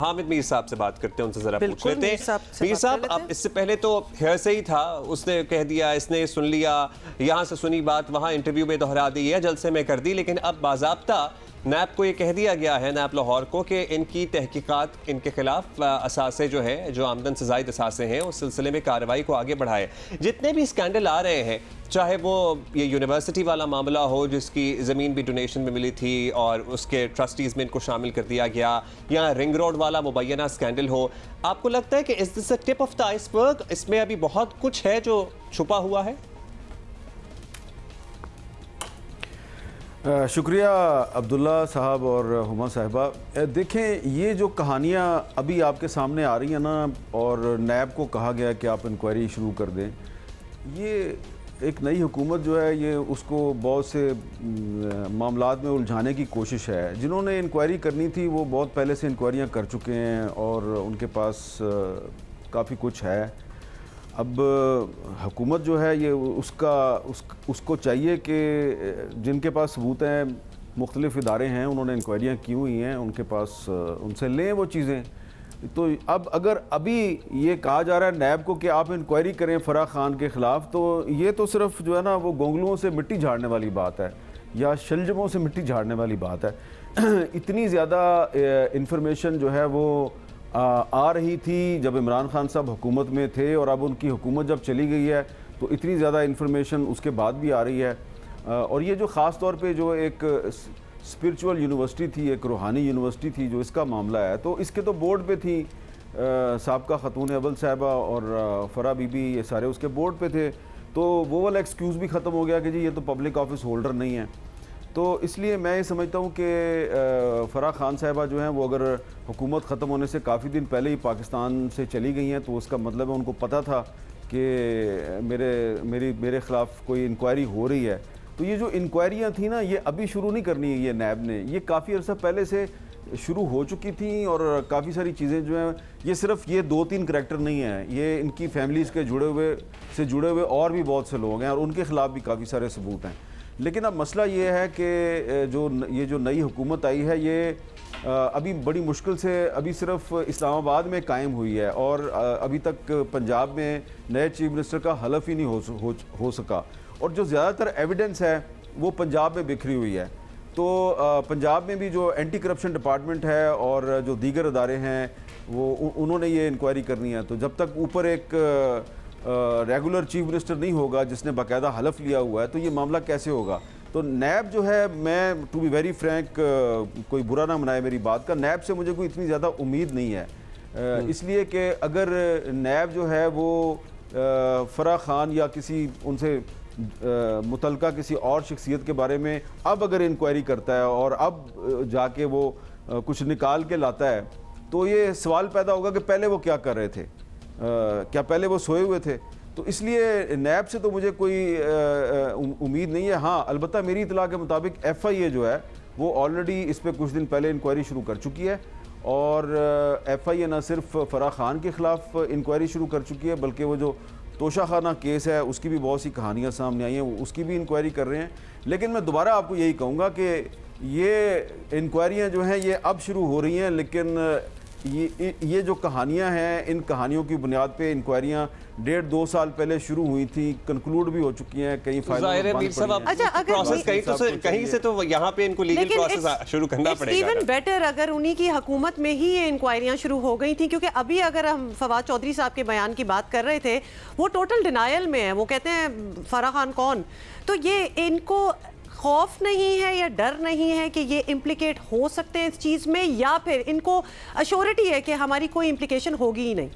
हामिद मीर साहब से बात करते हैं, उनसे जरा पूछ लेते हैं। मीर साहब, अब इससे पहले तो हेयर से ही था, उसने कह दिया, इसने सुन लिया, यहाँ से सुनी बात वहाँ इंटरव्यू में दोहरा दी है, जलसे में कर दी, लेकिन अब बाज़ाब्ता नैब को ये कह दिया गया है, नैब लाहौर को, कि इनकी तहकीकात इनके खिलाफ असासे जो है, जो आमदन से ज़ायद असासे हैं, उस सिलसिले में कार्रवाई को आगे बढ़ाए। जितने भी स्कैंडल आ रहे हैं, चाहे वो ये यूनिवर्सिटी वाला मामला हो जिसकी ज़मीन भी डोनेशन में मिली थी और उसके ट्रस्टीज़ में इनको शामिल कर दिया गया, या रिंग रोड वाला मुबैना स्कैंडल हो, आपको लगता है कि is this a tip of the iceberg? इसमें अभी बहुत कुछ है जो छुपा हुआ है? शुक्रिया अब्दुल्ला साहब और हुमा साहिबा। देखें, ये जो कहानियाँ अभी आपके सामने आ रही हैं ना, और नैब को कहा गया कि आप इंक्वायरी शुरू कर दें, ये एक नई हुकूमत जो है ये उसको बहुत से मामलात में उलझाने की कोशिश है। जिन्होंने इंक्वायरी करनी थी वो बहुत पहले से इंक्वायरियाँ कर चुके हैं और उनके पास काफ़ी कुछ है। अब हुकूमत जो है ये उसको चाहिए कि जिनके पास सबूत हैं, मुख्तलिफ़ इदारे हैं, उन्होंने इंक्वायरियाँ की हुई हैं, उनके पास उनसे लें वो चीज़ें। तो अब अगर अभी ये कहा जा रहा है नैब को कि आप इंक्वायरी करें फ़राह खान के ख़िलाफ़, तो ये तो सिर्फ जो है ना वो गोंगलुओं से मिट्टी झाड़ने वाली बात है या शलजमों से मिट्टी झाड़ने वाली बात है। इतनी ज़्यादा इंफॉर्मेशन जो है वो आ रही थी जब इमरान खान साहब हुकूमत में थे, और अब उनकी हुकूमत जब चली गई है तो इतनी ज़्यादा इंफॉर्मेशन उसके बाद भी आ रही है। और ये जो ख़ास तौर पे जो एक स्पिरिचुअल यूनिवर्सिटी थी, एक रूहानी यूनिवर्सिटी थी, जो इसका मामला है, तो इसके तो बोर्ड पे थी साबका खतून अव्वल साहिबा और फ़राह बीबी, ये सारे उसके बोर्ड पे थे। तो वो वाला एक्सक्यूज़ भी ख़त्म हो गया कि जी ये तो पब्लिक ऑफिस होल्डर नहीं है। तो इसलिए मैं ये समझता हूँ कि फ़राह खान साहिबा जो हैं वो अगर हुकूमत ख़त्म होने से काफ़ी दिन पहले ही पाकिस्तान से चली गई हैं, तो उसका मतलब है उनको पता था कि मेरे ख़िलाफ़ कोई इंक्वायरी हो रही है। तो ये जो इंक्वायरियाँ थी ना, ये अभी शुरू नहीं करनी है ये नैब ने, ये काफ़ी अर्सा पहले से शुरू हो चुकी थी। और काफ़ी सारी चीज़ें जो हैं, ये सिर्फ ये 2-3 करैक्टर नहीं हैं, ये इनकी फैमिलीज़ के जुड़े हुए और भी बहुत से लोग हैं, और उनके ख़िलाफ़ भी काफ़ी सारे सबूत हैं। लेकिन अब मसला ये है कि ये जो नई हुकूमत आई है, ये अभी बड़ी मुश्किल से अभी सिर्फ इस्लामाबाद में कायम हुई है, और अभी तक पंजाब में नए चीफ मिनिस्टर का हलफ ही नहीं हो सका। और जो ज़्यादातर एविडेंस है वो पंजाब में बिखरी हुई है। तो पंजाब में भी जो एंटी करप्शन डिपार्टमेंट है और जो दीगर अदारे हैं वो उन्होंने ये इंक्वायरी करनी है। तो जब तक ऊपर एक रेगुलर चीफ मिनिस्टर नहीं होगा जिसने बाकायदा हलफ लिया हुआ है, तो ये मामला कैसे होगा? तो नैब जो है, मैं टू बी वेरी फ्रैंक, कोई बुरा ना मनाए मेरी बात का, नैब से मुझे कोई इतनी ज़्यादा उम्मीद नहीं है। इसलिए कि अगर नैब जो है वो फ़राह खान या किसी उनसे मुतलका किसी और शख्सियत के बारे में अब अगर इंक्वायरी करता है और अब जाके वो कुछ निकाल के लाता है, तो ये सवाल पैदा होगा कि पहले वो क्या कर रहे थे, क्या पहले वो सोए हुए थे? तो इसलिए नैब से तो मुझे कोई उम्मीद नहीं है। हाँ, अलबत्ता मेरी इतला के मुताबिक FIA जो है वो ऑलरेडी इस पर कुछ दिन पहले इंक्वायरी शुरू कर चुकी है, और FIA न सिर्फ फ़राह खान के ख़िलाफ़ इंक्वायरी शुरू कर चुकी है, बल्कि वो जो तोशाखाना केस है उसकी भी बहुत सी कहानियाँ सामने आई हैं, उसकी भी इंक्वायरी कर रहे हैं। लेकिन मैं दोबारा आपको यही कहूँगा कि ये इंक्वायरियाँ जो हैं ये अब शुरू हो रही हैं, लेकिन ये जो कहानियां हैं, इन कहानियों की बुनियाद पे इंक्वायरियां 1.5-2 साल पहले शुरू हुई थी, कंक्लूड भी हो चुकी हैं, कई कहीं से तो यहाँ पे इनको लीगल प्रोसेस शुरू करना पड़ेगा। इवन बेटर अगर उन्हीं की हुकूमत में ही ये इंक्वायरियां शुरू हो गई थी, क्योंकि अभी अगर हम फवाद चौधरी साहब के बयान की बात कर रहे थे, वो टोटल डिनायल में है। वो कहते हैं फ़राह खान कौन? तो ये इनको खौफ नहीं है या डर नहीं है कि ये इम्प्लिकेट हो सकते हैं इस चीज़ में, या फिर इनको अश्योरिटी है कि हमारी कोई इम्प्लिकेशन होगी ही नहीं?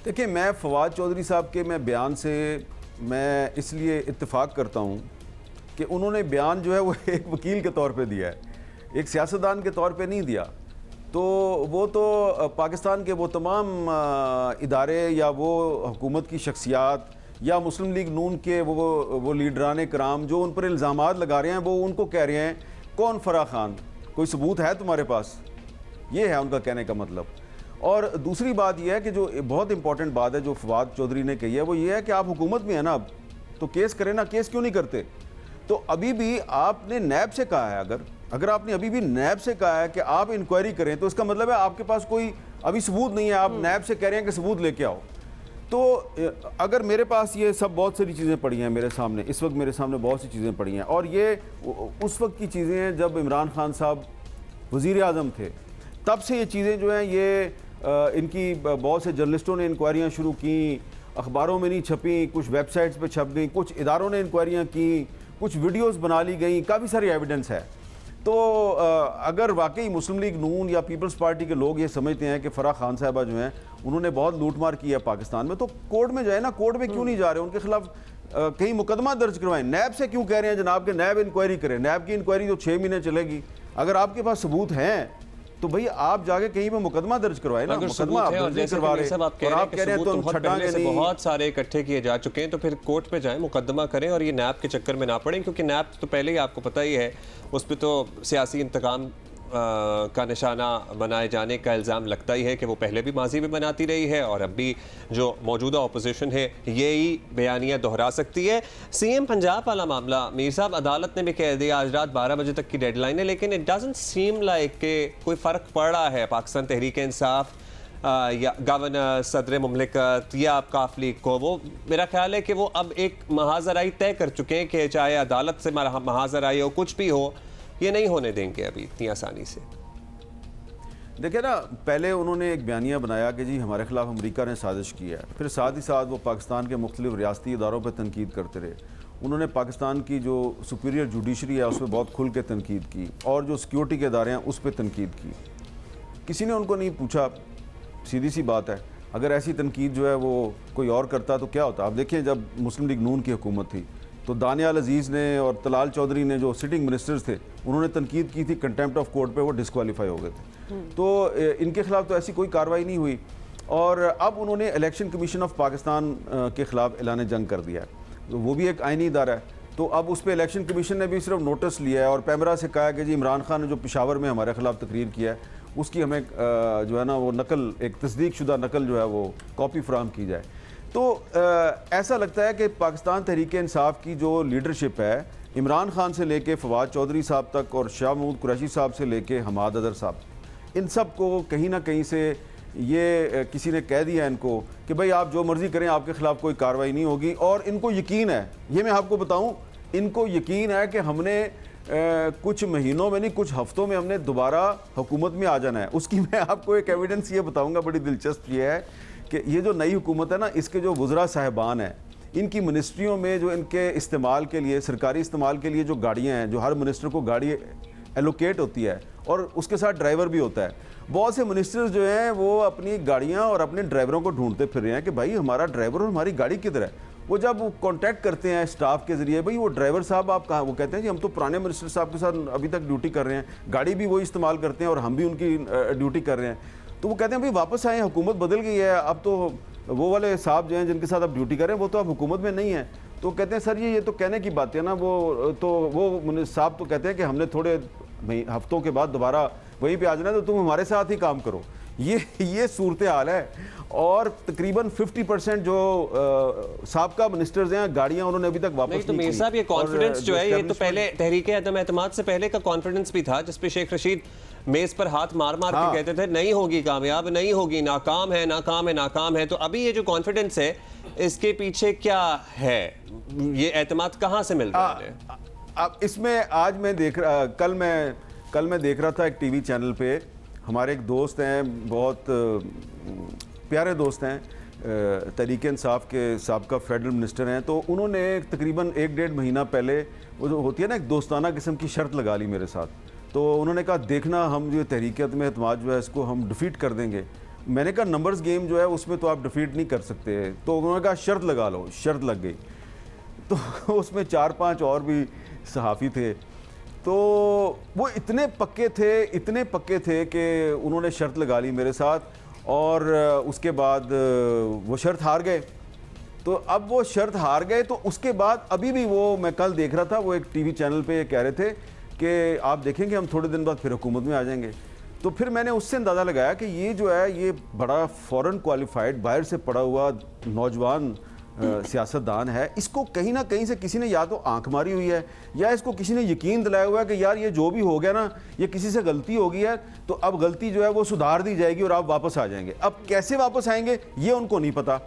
देखिए, मैं फवाद चौधरी साहब के बयान से मैं इसलिए इत्तेफाक करता हूँ कि उन्होंने बयान जो है वो एक वकील के तौर पे दिया है, एक सियासतदान के तौर पे नहीं दिया। तो वो तो पाकिस्तान के वो तमाम इदारे या वो हुकूमत की शख्सियात या मुस्लिम लीग नून के वो लीडरान कराम जो उन पर इल्ज़ामात लगा रहे हैं, वो उनको कह रहे हैं कौन फ़राह खान, कोई सबूत है तुम्हारे पास? ये है उनका कहने का मतलब। और दूसरी बात यह है कि जो बहुत इंपॉर्टेंट बात है जो फवाद चौधरी ने कही है, वो ये है कि आप हुकूमत में है ना, अब तो केस करें ना, केस क्यों नहीं करते? तो अभी भी आपने नैब से कहा है, अगर अगर आपने अभी भी नैब से कहा है कि आप इंक्वायरी करें तो इसका मतलब है आपके पास कोई अभी सबूत नहीं है, आप नैब से कह रहे हैं कि सबूत लेके आओ। तो अगर मेरे पास ये सब बहुत सारी चीज़ें पड़ी हैं मेरे सामने, इस वक्त मेरे सामने बहुत सी चीज़ें पड़ी हैं, और ये उस वक्त की चीज़ें हैं जब इमरान खान साहब वज़ीर आज़म थे, तब से ये चीज़ें जो हैं ये इनकी बहुत से जर्नलिस्टों ने इंक्वायरियाँ शुरू की, अखबारों में नहीं छपी, कुछ वेबसाइट्स पे छप गई, कुछ इदारों ने इंक्वायरियाँ की, कुछ वीडियोस बना ली गई, काफ़ी सारी एविडेंस है। तो अगर वाकई मुस्लिम लीग नून या पीपल्स पार्टी के लोग ये समझते हैं कि फराह खान साहबा जो हैं उन्होंने बहुत लूटमार की है पाकिस्तान में, तो कोर्ट में जाए ना, कोर्ट में क्यों नहीं जा रहे, उनके खिलाफ कहीं मुकदमा दर्ज करवाएं। नैब से क्यों कह रहे हैं जनाब के नैब इंक्वायरी करें? नैब की इंक्वायरी तो 6 महीने चलेगी। अगर आपके पास सबूत हैं तो भाई आप जाके कहीं पे मुकदमा दर्ज करवाए ना, मुकदमा आप दर्ज नहीं करवा रहे और आप कह रहे हैं तो हम छटांगे नहीं। बहुत सारे इकट्ठे किए जा चुके हैं, तो फिर कोर्ट पे जाएं, मुकदमा करें और ये नैब के चक्कर में ना पड़ें, क्योंकि नैब तो पहले ही आपको पता ही है उस पर तो सियासी इंतकाम का निशाना बनाए जाने का इल्ज़ाम लगता ही है कि वो पहले भी माजी में बनाती रही है और अब भी जो मौजूदा अपोजिशन है यही बयानियाँ दोहरा सकती है। सीएम पंजाब वाला मामला मीर साहब अदालत ने भी कह दिया आज रात 12 बजे तक की डेडलाइन है, लेकिन इट डजंट सीम लाइक कि कोई फ़र्क पड़ रहा है पाकिस्तान तहरीक इंसाफ या गवर्नर सदर मुमलिकत या काफ लीग को। वो मेरा ख्याल है कि वो अब एक महाजराई तय कर चुके हैं कि चाहे अदालत से महाजराई हो, कुछ भी हो, ये नहीं होने देंगे अभी इतनी आसानी से। देखिए ना, पहले उन्होंने एक बयानिया बनाया कि जी हमारे खिलाफ अमेरिका ने साजिश की है, फिर साथ ही साथ वो पाकिस्तान के मुख्तलिफ रियासती इदारों पर तनकीद करते रहे। उन्होंने पाकिस्तान की जो सुपीरियर जुडिशरी है उस पर बहुत खुल के तनकीद की और जो सिक्योरिटी के इदारे हैं उस पर तनकीद की। किसी ने उनको नहीं पूछा, सीधी सी बात है। अगर ऐसी तनकीद जो है वो कोई और करता तो क्या होता। आप देखिए जब मुस्लिम लीग नून की हुकूमत थी तो दानियाल अजीज़ ने और तलाल चौधरी ने जो सिटिंग मिनिस्टर्स थे उन्होंने तनकीद की थी, कंटेम्प्ट ऑफ कोर्ट पे वो डिस्क्वालीफाई हो गए थे। तो इनके खिलाफ तो ऐसी कोई कार्रवाई नहीं हुई और अब उन्होंने इलेक्शन कमीशन ऑफ पाकिस्तान के ख़िलाफ़ ऐलान जंग कर दिया है, तो वो भी एक आइनी इदारा है। तो अब उस पर इलेक्शन कमीशन ने भी सिर्फ नोटिस लिया है और पैमरा से कहा है कि जी इमरान खान ने जो पेशावर में हमारे खिलाफ तकरीर किया है उसकी हमें जो है ना वो नकल, एक तस्दीक शुदा नकल जो है वो कॉपी फराहम की जाए। तो ऐसा लगता है कि पाकिस्तान तहरीक इंसाफ की जो लीडरशिप है, इमरान खान से लेके फवाद चौधरी साहब तक और शाह महमूद कुरैशी साहब से लेके हमाद अदर साहब, इन सब को कहीं ना कहीं से ये किसी ने कह दिया इनको कि भाई आप जो मर्ज़ी करें, आपके ख़िलाफ़ कोई कार्रवाई नहीं होगी। और इनको यकीन है, ये मैं आपको बताऊं, इनको यकीन है कि हमने कुछ महीनों में नहीं, कुछ हफ्तों में हमने दोबारा हुकूमत में आ जाना है। उसकी मैं आपको एक एविडेंस ये बताऊँगा, बड़ी दिलचस्प ये है कि ये जो नई हुकूमत है ना, इसके जो वज़रा साहिबान हैं, इनकी मिनिस्ट्रियों में जो इनके इस्तेमाल के लिए, सरकारी इस्तेमाल के लिए जो गाड़ियाँ हैं, जो हर मिनिस्टर को गाड़ी एलोकेट होती है और उसके साथ ड्राइवर भी होता है। बहुत से मिनिस्टर्स जो हैं वो अपनी गाड़ियाँ और अपने ड्राइवरों को ढूंढते फिर रहे हैं कि भाई हमारा ड्राइवर और हमारी गाड़ी किधर है। वो जब कांटेक्ट करते हैं स्टाफ के ज़रिए, भाई वो ड्राइवर साहब आप कहाँ, वो कहते हैं जी हम तो पुराने मिनिस्टर साहब के साथ अभी तक ड्यूटी कर रहे हैं, गाड़ी भी वो इस्तेमाल करते हैं और हम भी उनकी ड्यूटी कर रहे हैं। तो वो कहते हैं भाई वापस आए, हुकूमत बदल गई है, अब तो वो वाले साहब जो हैं जिनके साथ आप ड्यूटी कर रहे हैं वो तो अब हुकूमत में नहीं है। तो कहते हैं सर ये तो कहने की बात है ना, वो साहब तो कहते हैं कि हमने थोड़े हफ्तों के बाद दोबारा वहीं पे आ जाना, तो तुम हमारे साथ ही काम करो। ये सूरत हाल है। और तकरीबन 50% जो साबका मिनिस्टर्स हैं, गाड़ियां उन्होंने अभी तक वापस नहीं। तो मीर साहब ये कॉन्फिडेंस जो है, ये तो पहले तहरीक अदम एतमाद से पहले का कॉन्फिडेंस भी था, जिसपे शेख रशीद मेज पर हाथ मार मार के कहते थे नहीं होगी, कामयाब नहीं होगी, नाकाम है, नाकाम है, नाकाम है। तो अभी ये जो कॉन्फिडेंस है, इसके पीछे क्या है, ये एतमाद कहाँ से मिल रहा है? अब इसमें आज मैं कल मैं देख रहा था एक टीवी चैनल पे, हमारे एक दोस्त हैं, बहुत प्यारे दोस्त हैं, तहरीक इंसाफ के साबका फेडरल मिनिस्टर हैं। तो उन्होंने तकरीबन 1-1.5 महीना पहले वो जो होती है ना एक दोस्ताना किस्म की शर्त लगा ली मेरे साथ। तो उन्होंने कहा देखना हम जो तहरीक में एतमाद जो है इसको हम डिफीट कर देंगे। मैंने कहा नंबर्स गेम जो है उसमें तो आप डिफीट नहीं कर सकते। तो उन्होंने कहा शर्त लगा लो, शर्त लग गई। तो उसमें 4-5 और भी सहाफ़ी थे, तो वो इतने पक्के थे कि उन्होंने शर्त लगा ली मेरे साथ और उसके बाद वो शर्त हार गए। तो अब वो शर्त हार गए तो उसके बाद अभी भी वो, मैं कल देख रहा था, वो एक टीवी चैनल पे कह रहे थे कि आप देखेंगे हम थोड़े दिन बाद फिर हुकूमत में आ जाएंगे। तो फिर मैंने उससे अंदाज़ा लगाया कि ये जो है ये बड़ा फ़ॉरेन क्वालिफाइड, बाहर से पढ़ा हुआ नौजवान सियासतदान है, इसको कहीं ना कहीं से किसी ने या तो आंख मारी हुई है या इसको किसी ने यकीन दिलाया हुआ है कि यार ये जो भी हो गया ना, ये किसी से गलती हो गई है, तो अब गलती जो है वो सुधार दी जाएगी और आप वापस आ जाएंगे। अब कैसे वापस आएंगे ये उनको नहीं पता।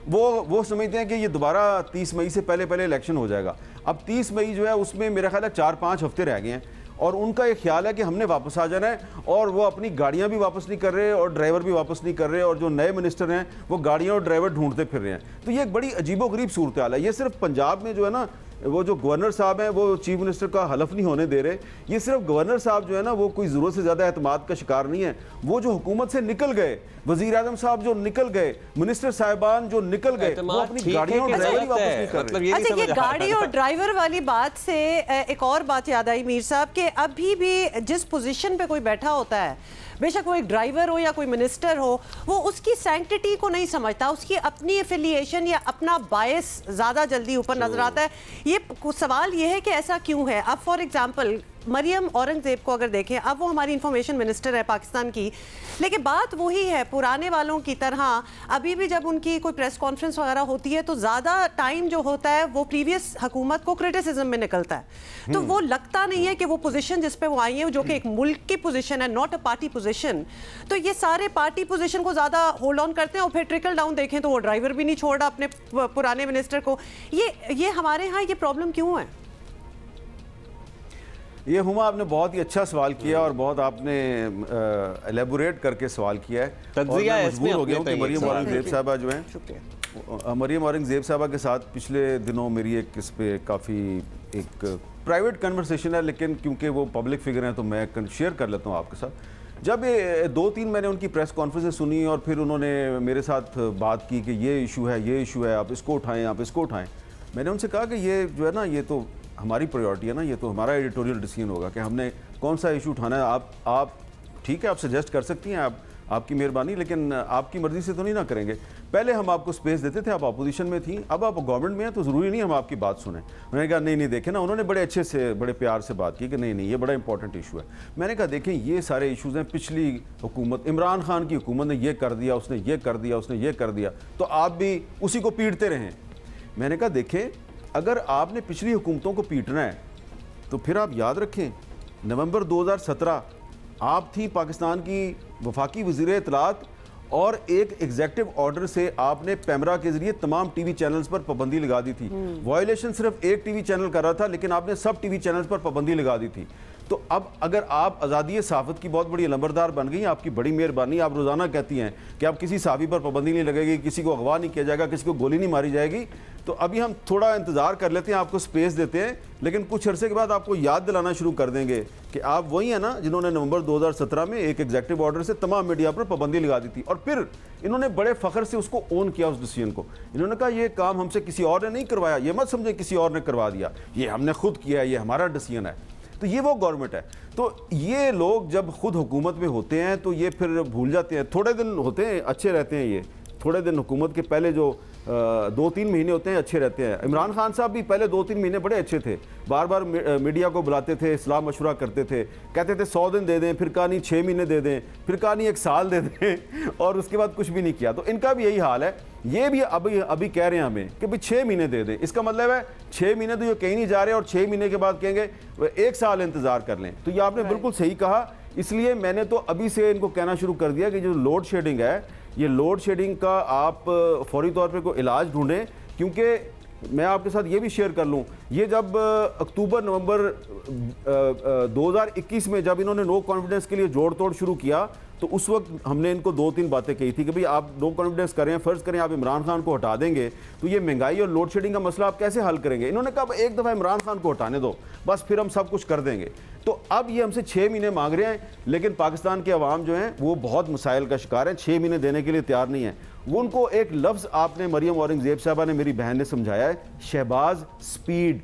वो समझते हैं कि ये दोबारा 30 मई से पहले इलेक्शन हो जाएगा। अब 30 मई जो है उसमें मेरा ख्याल है 4-5 हफ्ते रह गए हैं और उनका ये ख्याल है कि हमने वापस आ जाना है, और वो अपनी गाड़ियां भी वापस नहीं कर रहे और ड्राइवर भी वापस नहीं कर रहे, और जो नए मिनिस्टर हैं वो गाड़ियां और ड्राइवर ढूंढते फिर रहे हैं। तो ये एक बड़ी अजीबोगरीब सूरत हाल है। ये सिर्फ पंजाब में जो है ना, वो जो गवर्नर साहब हैं वो चीफ मिनिस्टर का हलफ नहीं होने दे रहे। ये सिर्फ गवर्नर साहब जो है ना वो कोई ज़रूरत से ज़्यादा एतमाद का शिकार नहीं है। वो जो हुकूमत से निकल गए, वज़ीर आज़म साहब जो निकल गए, मिनिस्टर साहिबान जो निकल गए, वो अपनी गाड़ियों और ड्राइवर वापस नहीं कर रहे। अच्छा, ये गाड़ी और ड्राइवर वाली बात से एक और बात याद आई मीर साहब के अभी भी जिस पोजीशन पे कोई बैठा होता है, बेशक वो एक ड्राइवर हो या कोई मिनिस्टर हो, वो उसकी सैंक्टिटी को नहीं समझता, उसकी अपनी एफिलिएशन या अपना बायस ज़्यादा जल्दी ऊपर नजर आता है। ये सवाल ये है कि ऐसा क्यों है। अब फॉर एग्जांपल मरियम औरंगजेब को अगर देखें, अब वो हमारी इंफॉर्मेशन मिनिस्टर है पाकिस्तान की, लेकिन बात वही है पुराने वालों की तरह। अभी भी जब उनकी कोई प्रेस कॉन्फ्रेंस वगैरह होती है तो ज़्यादा टाइम जो होता है वो प्रीवियस हुकूमत को क्रिटिसिज्म में निकलता है। तो वो लगता नहीं है कि वो पोजीशन जिस पे वो आई है, जो कि एक मुल्क की पोजीशन है, नॉट अ पार्टी पोजीशन, तो ये सारे पार्टी पोजीशन को ज़्यादा होल्ड ऑन करते हैं। और फिर ट्रिकल डाउन देखें तो वो ड्राइवर भी नहीं छोड़ रहा अपने पुराने मिनिस्टर को। ये हमारे यहाँ ये प्रॉब्लम क्यों है? ये हुमा आपने बहुत ही अच्छा सवाल किया और बहुत आपने एलेबोरेट करके सवाल किया है। तज्जिया मजबूर हो गया हूँ कि मरियम औरंगजेब साहबा जो हैं, मरियम औरंगजेब साहबा के साथ पिछले दिनों मेरी एक इस पे काफ़ी एक प्राइवेट कन्वर्सेशन है, लेकिन क्योंकि वो पब्लिक फिगर हैं तो मैं शेयर कर लेता हूँ आपके साथ। जब 2-3 मैंने उनकी प्रेस कॉन्फ्रेंसें सुनी और फिर उन्होंने मेरे साथ बात की कि ये इशू है, ये इशू है, आप इसको उठाएं, आप इसको उठाएं। मैंने उनसे कहा कि ये जो है ना, ये तो हमारी प्रायोरिटी है ना, ये तो हमारा एडिटोरियल डिसीजन होगा कि हमने कौन सा इशू उठाना है। आप ठीक है, आप सजेस्ट कर सकती हैं, आपकी मेहरबानी, लेकिन आपकी मर्ज़ी से तो नहीं ना करेंगे। पहले हम आपको स्पेस देते थे, आप अपोजिशन में थी, अब आप गवर्नमेंट में हैं तो ज़रूरी नहीं हम आपकी बात सुने। उन्होंने कहा नहीं देखें ना, उन्होंने बड़े अच्छे से बड़े प्यार से बात की कि नहीं ये बड़ा इंपॉर्टेंट इशू है। मैंने कहा देखें ये सारे इशूज़ हैं, पिछली हुकूमत इमरान खान की हुकूमत ने ये कर दिया, उसने ये कर दिया, उसने ये कर दिया, तो आप भी उसी को पीटते रहें। मैंने कहा देखें, अगर आपने पिछली हुकूमतों को पीटना है तो फिर आप याद रखें नवंबर 2017 आप थी पाकिस्तान की वफाकी वज़ीर इत्तलात और एक एग्जेक्टिव ऑर्डर से आपने पैमरा के जरिए तमाम टीवी चैनल्स पर पाबंदी लगा दी थी। वायलेशन सिर्फ एक टीवी चैनल कर रहा था, लेकिन आपने सब टीवी चैनल्स पर पाबंदी लगा दी थी। तो अब अगर आप आज़ादी सहाफ़त की बहुत बड़ी नंबरदार बन गई, आपकी बड़ी मेहरबानी, आप रोज़ाना कहती हैं कि आप किसी सहाफ़ी पर पाबंदी नहीं लगेगी, किसी को अगवा नहीं किया जाएगा, किसी को गोली नहीं मारी जाएगी, तो अभी हम थोड़ा इंतज़ार कर लेते हैं, आपको स्पेस देते हैं, लेकिन कुछ अरसे के बाद आपको याद दिलाना शुरू कर देंगे कि आप वही हैं ना जिन्होंने नवंबर 2017 में एक एग्जेक्टिव ऑर्डर से तमाम मीडिया पर पाबंदी लगा दी थी। और फिर इन्होंने बड़े फ़ख्र से उसको ओन किया, उस डिसीजन को। इन्होंने कहा ये काम हमसे किसी और ने नहीं करवाया, ये मत समझे किसी और ने करवा दिया, ये हमने खुद किया है, ये हमारा डिसीजन है। तो ये वो गवर्नमेंट है। तो ये लोग जब खुद हुकूमत में होते हैं तो ये फिर भूल जाते हैं। थोड़े दिन होते हैं अच्छे रहते हैं, ये थोड़े दिन हुकूमत के पहले जो 2-3 महीने होते हैं अच्छे रहते हैं। इमरान खान साहब भी पहले 2-3 महीने बड़े अच्छे थे, बार बार मीडिया को बुलाते थे, इस्लाह मशवरा करते थे, कहते थे 100 दिन दे दें, फिर कहा नहीं 6 महीने दे दें, फिर कहा नहीं 1 साल दे दें, और उसके बाद कुछ भी नहीं किया। तो इनका भी यही हाल है। ये भी अभी कह रहे हैं हमें कि भाई 6 महीने दे दें। इसका मतलब है 6 महीने तो ये कहीं नहीं जा रहे और 6 महीने के बाद कहेंगे 1 साल इंतजार कर लें। तो ये आपने बिल्कुल सही कहा। इसलिए मैंने तो अभी से इनको कहना शुरू कर दिया कि जो लोड शेडिंग है, ये लोड शेडिंग का आप फौरी तौर पे कोई इलाज ढूंढें। क्योंकि मैं आपके साथ ये भी शेयर कर लूँ, ये जब अक्टूबर-नवंबर 2021 में जब इन्होंने नो कॉन्फिडेंस के लिए जोड़ तोड़ शुरू किया, तो उस वक्त हमने इनको 2-3 बातें कही थी कि भाई आप नो कॉन्फिडेंस करें, फ़र्ज़ करें आप इमरान खान को हटा देंगे तो ये महंगाई और लोड शेडिंग का मसला आप कैसे हल करेंगे। इन्होंने कहा एक दफ़ा इमरान खान को हटाने दो, बस फिर हम सब कुछ कर देंगे। तो अब ये हमसे 6 महीने मांग रहे हैं, लेकिन पाकिस्तान के अवाम जो हैं वो बहुत मसाइल का शिकार हैं, 6 महीने देने के लिए तैयार नहीं है। वो उनको एक लफ्ज़ आपने मरियम औरंगजेब साहबा ने, मेरी बहन ने समझाया है, शहबाज स्पीड।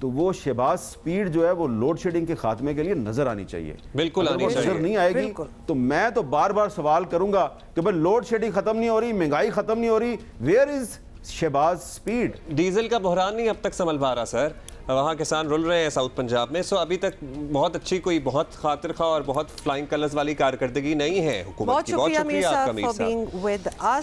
तो वो शहबाज स्पीड जो है वो लोड शेडिंग के खात्मे के लिए नजर आनी चाहिए। बिल्कुल आनी चाहिए। नजर नहीं आएगी तो मैं तो बार बार सवाल करूंगा कि भाई लोड शेडिंग खत्म नहीं हो रही, महंगाई खत्म नहीं हो रही, where is Shahbaz speed. Diesel का बहरान नहीं अब तक संभल पा रहा सर, वहाँ किसान रुल रहे हैं साउथ पंजाब में। सो अभी तक बहुत अच्छी कोई बहुत खातिर खा और बहुत फ्लाइंग कलर्स वाली कारकर्दगी नहीं है हुकूमत की। बहुत शुक्रिया आपका मीर साहब।